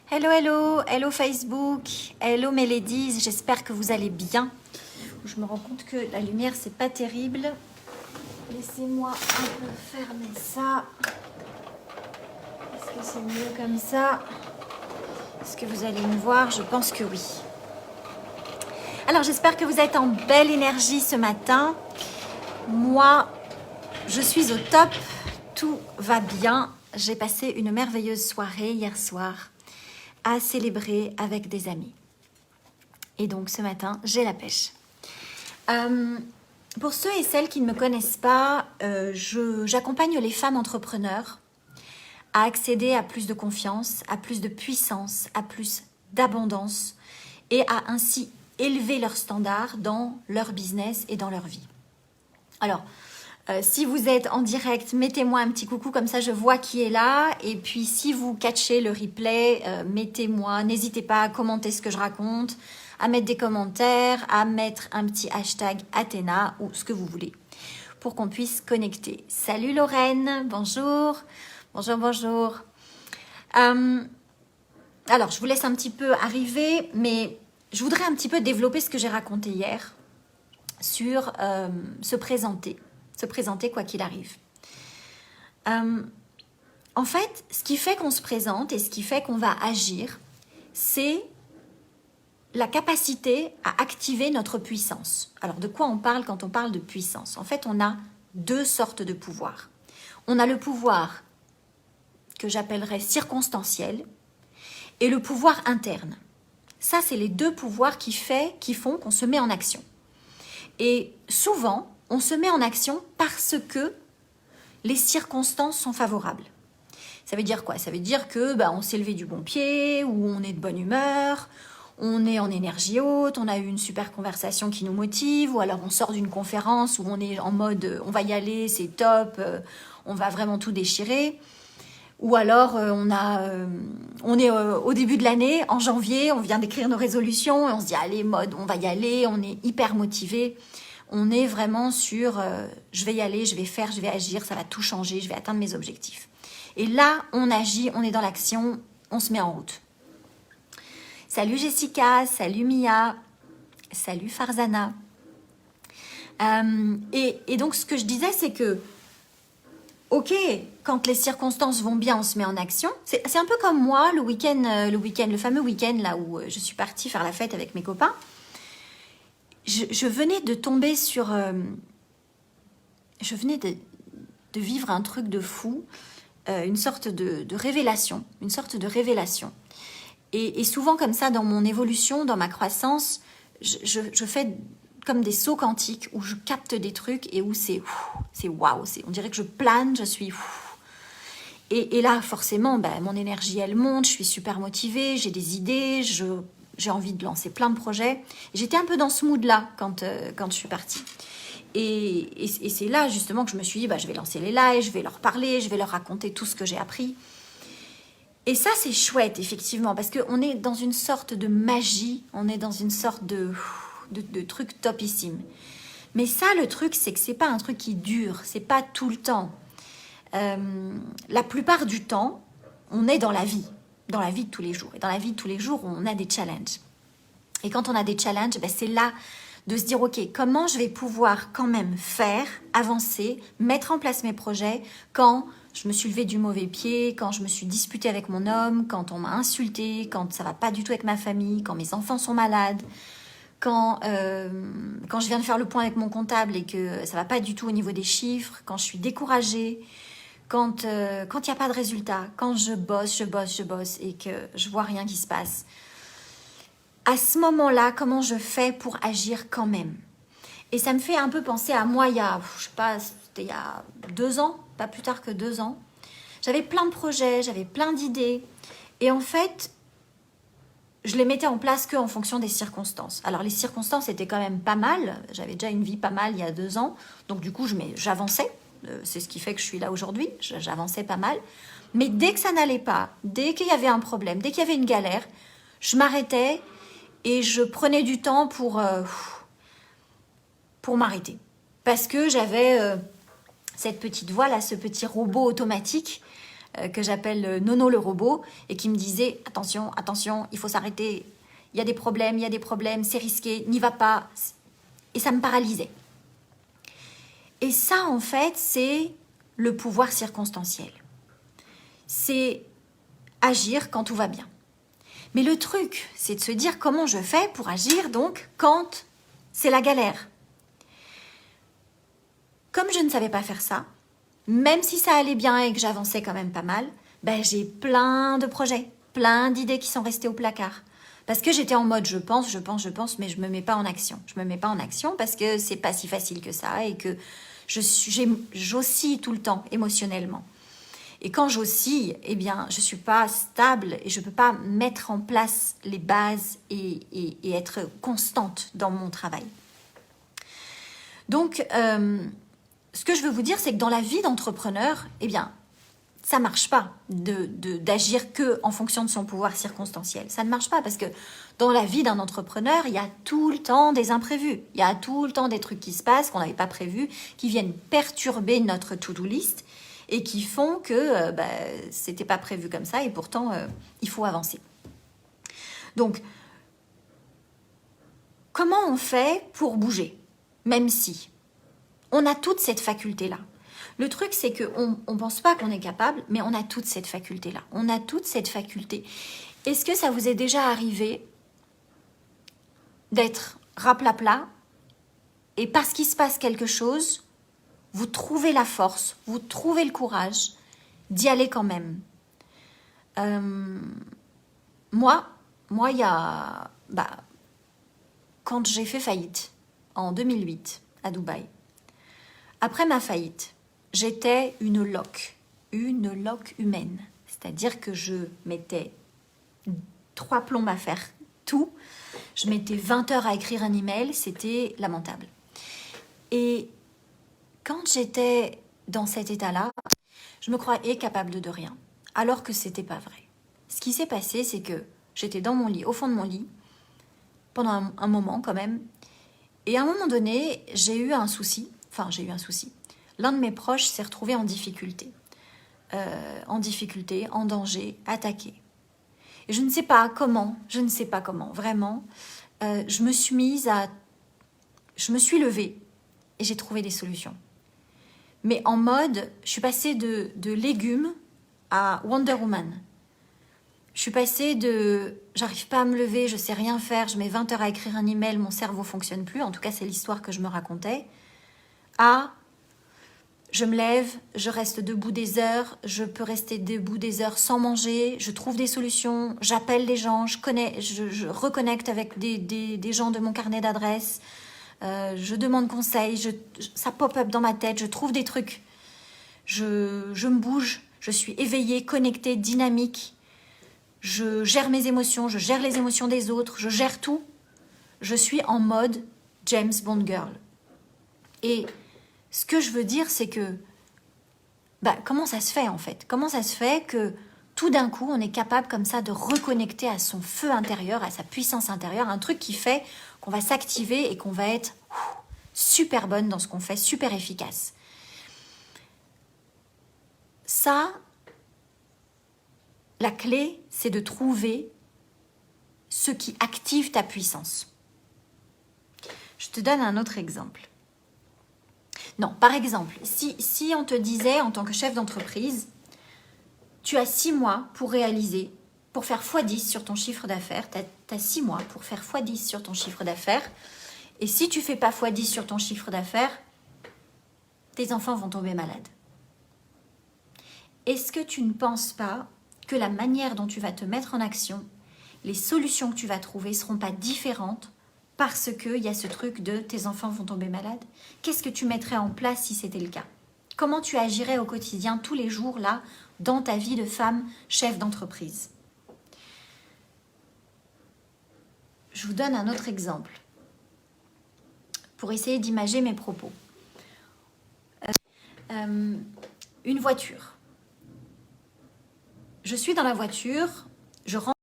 Hello, hello, hello Facebook, hello mes ladies, j'espère que vous allez bien. Je me rends compte que la lumière, c'est pas terrible. Laissez-moi un peu fermer ça. Est-ce que c'est mieux comme ça? Est-ce que vous allez me voir? Je pense que oui. Alors, j'espère que vous êtes en belle énergie ce matin. Moi, je suis au top, tout va bien. J'ai passé une merveilleuse soirée hier soir à célébrer avec des amis. Et donc ce matin, j'ai la pêche. Pour ceux et celles qui ne me connaissent pas, j'accompagne les femmes entrepreneurs à accéder à plus de confiance, à plus de puissance, à plus d'abondance et à ainsi élever leurs standards dans leur business et dans leur vie. Alors, si vous êtes en direct, mettez-moi un petit coucou, comme ça je vois qui est là. Et puis si vous catchez le replay, mettez-moi, n'hésitez pas à commenter ce que je raconte, à mettre des commentaires, à mettre un petit hashtag Athéna ou ce que vous voulez pour qu'on puisse connecter. Salut Lorraine, bonjour, bonjour, bonjour. Alors, je vous laisse un petit peu arriver, mais je voudrais un petit peu développer ce que j'ai raconté hier sur se présenter quoi qu'il arrive. En fait, ce qui fait qu'on se présente et ce qui fait qu'on va agir, c'est la capacité à activer notre puissance. Alors, de quoi on parle quand on parle de puissance? En fait, on a deux sortes de pouvoirs. On a le pouvoir que j'appellerais circonstanciel et le pouvoir interne. Ça, c'est les deux pouvoirs qui font qu'on se met en action. Et souvent, on se met en action parce que les circonstances sont favorables. Ça veut dire quoi? Ça veut dire que on s'est levé du bon pied, ou on est de bonne humeur, on est en énergie haute, on a eu une super conversation qui nous motive, ou alors on sort d'une conférence où on est en mode on va y aller, c'est top, on va vraiment tout déchirer. Ou alors on est au début de l'année, en janvier, on vient d'écrire nos résolutions et on se dit allez mode, on va y aller, on est hyper motivé. On est vraiment sur je vais y aller, je vais faire, je vais agir, ça va tout changer, je vais atteindre mes objectifs. Et là, on agit, on est dans l'action, on se met en route. Salut Jessica, salut Mia, salut Farzana. Et donc, ce que je disais, c'est que, ok, quand les circonstances vont bien, on se met en action. C'est un peu comme moi, le fameux week-end là où je suis partie faire la fête avec mes copains. Je venais de tomber sur... je venais de vivre un truc de fou, une sorte de révélation. Une sorte de révélation. Et souvent comme ça, dans mon évolution, dans ma croissance, je fais comme des sauts quantiques où je capte des trucs et où c'est waouh. On dirait que je plane, je suis... Et là, forcément, mon énergie, elle monte, je suis super motivée, j'ai des idées, j'ai envie de lancer plein de projets. J'étais un peu dans ce mood-là quand je suis partie. Et c'est là, justement, que je me suis dit, je vais lancer les lives, je vais leur parler, je vais leur raconter tout ce que j'ai appris. Et ça, c'est chouette, effectivement, parce qu'on est dans une sorte de magie, on est dans une sorte de truc topissime. Mais ça, le truc, c'est que c'est pas un truc qui dure, c'est pas tout le temps. La plupart du temps, on est dans la vie de tous les jours. Et dans la vie de tous les jours, on a des challenges. Et quand on a des challenges, c'est là de se dire, ok, comment je vais pouvoir quand même faire, avancer, mettre en place mes projets quand je me suis levée du mauvais pied, quand je me suis disputée avec mon homme, quand on m'a insultée, quand ça va pas du tout avec ma famille, quand mes enfants sont malades, quand je viens de faire le point avec mon comptable et que ça va pas du tout au niveau des chiffres, quand je suis découragée, quand il n'y a pas de résultat, quand je bosse et que je vois rien qui se passe. À ce moment-là, comment je fais pour agir quand même? Et ça me fait un peu penser à moi, il y a, je sais pas, c'était il y a 2 ans, pas plus tard que 2 ans. J'avais plein de projets, j'avais plein d'idées. Et en fait, je les mettais en place qu'en fonction des circonstances. Alors, les circonstances étaient quand même pas mal. J'avais déjà une vie pas mal il y a 2 ans. Donc, du coup, j'avançais. C'est ce qui fait que je suis là aujourd'hui. J'avançais pas mal. Mais dès que ça n'allait pas, dès qu'il y avait un problème, dès qu'il y avait une galère, je m'arrêtais et je prenais du temps pour m'arrêter. Parce que j'avais cette petite voix là, ce petit robot automatique que j'appelle Nono le robot, et qui me disait « Attention, attention, il faut s'arrêter, il y a des problèmes, c'est risqué, n'y va pas ». Et ça me paralysait. Et ça, en fait, c'est le pouvoir circonstanciel. C'est agir quand tout va bien. Mais le truc, c'est de se dire comment je fais pour agir donc quand c'est la galère. Comme je ne savais pas faire ça, même si ça allait bien et que j'avançais quand même pas mal, ben j'ai plein de projets, plein d'idées qui sont restées au placard. Parce que j'étais en mode je pense, mais je me mets pas en action. Je me mets pas en action parce que c'est pas si facile que ça et que j'oscille tout le temps émotionnellement. Et quand j'oscille, eh bien, je suis pas stable et je peux pas mettre en place les bases et être constante dans mon travail. Donc, ce que je veux vous dire, c'est que dans la vie d'entrepreneur, eh bien, ça marche pas d'agir que en fonction de son pouvoir circonstanciel. Ça ne marche pas parce que dans la vie d'un entrepreneur, il y a tout le temps des imprévus. Il y a tout le temps des trucs qui se passent qu'on n'avait pas prévus, qui viennent perturber notre to-do list et qui font que c'était pas prévu comme ça et pourtant il faut avancer. Donc, comment on fait pour bouger? Même si on a toute cette faculté-là. Le truc, c'est qu'on ne pense pas qu'on est capable, mais on a toute cette faculté-là. On a toute cette faculté. Est-ce que ça vous est déjà arrivé d'être raplapla et parce qu'il se passe quelque chose, vous trouvez la force, vous trouvez le courage d'y aller quand même? Moi, il y a... quand j'ai fait faillite, en 2008, à Dubaï, après ma faillite, j'étais une loque humaine. C'est-à-dire que je mettais 3 plombs à faire tout. Je mettais 20 heures à écrire un email, c'était lamentable. Et quand j'étais dans cet état-là, je me croyais capable de rien, alors que c'était pas vrai. Ce qui s'est passé, c'est que j'étais dans mon lit, au fond de mon lit, pendant un moment quand même, et à un moment donné, j'ai eu un souci. L'un de mes proches s'est retrouvé en difficulté, en danger, attaqué. Et je ne sais pas comment, vraiment, je me suis levée et j'ai trouvé des solutions. Mais en mode, je suis passée de légumes à Wonder Woman. Je suis passée de j'arrive pas à me lever, je sais rien faire, je mets 20 heures à écrire un email, mon cerveau fonctionne plus, en tout cas c'est l'histoire que je me racontais, à je me lève, je reste debout des heures, je peux rester debout des heures sans manger, je trouve des solutions, j'appelle des gens, je reconnecte avec des gens de mon carnet d'adresses, je demande conseil, ça pop-up dans ma tête, je trouve des trucs, je me bouge, je suis éveillée, connectée, dynamique, je gère mes émotions, je gère les émotions des autres, je gère tout. Je suis en mode James Bond Girl. Et ce que je veux dire, c'est que comment ça se fait en fait? Comment ça se fait que tout d'un coup, on est capable comme ça de reconnecter à son feu intérieur, à sa puissance intérieure, un truc qui fait qu'on va s'activer et qu'on va être super bonne dans ce qu'on fait, super efficace. Ça, la clé, c'est de trouver ce qui active ta puissance. Je te donne un autre exemple. Non, par exemple, si on te disait en tant que chef d'entreprise, tu as 6 mois pour réaliser, pour faire x10 sur ton chiffre d'affaires, tu as 6 mois pour faire x10 sur ton chiffre d'affaires, et si tu ne fais pas x10 sur ton chiffre d'affaires, tes enfants vont tomber malades. Est-ce que tu ne penses pas que la manière dont tu vas te mettre en action, les solutions que tu vas trouver ne seront pas différentes parce qu'il y a ce truc de tes enfants vont tomber malades? Qu'est-ce que tu mettrais en place si c'était le cas? Comment tu agirais au quotidien, tous les jours, là, dans ta vie de femme chef d'entreprise? Je vous donne un autre exemple pour essayer d'imager mes propos. Une voiture. Je suis dans la voiture, je rentre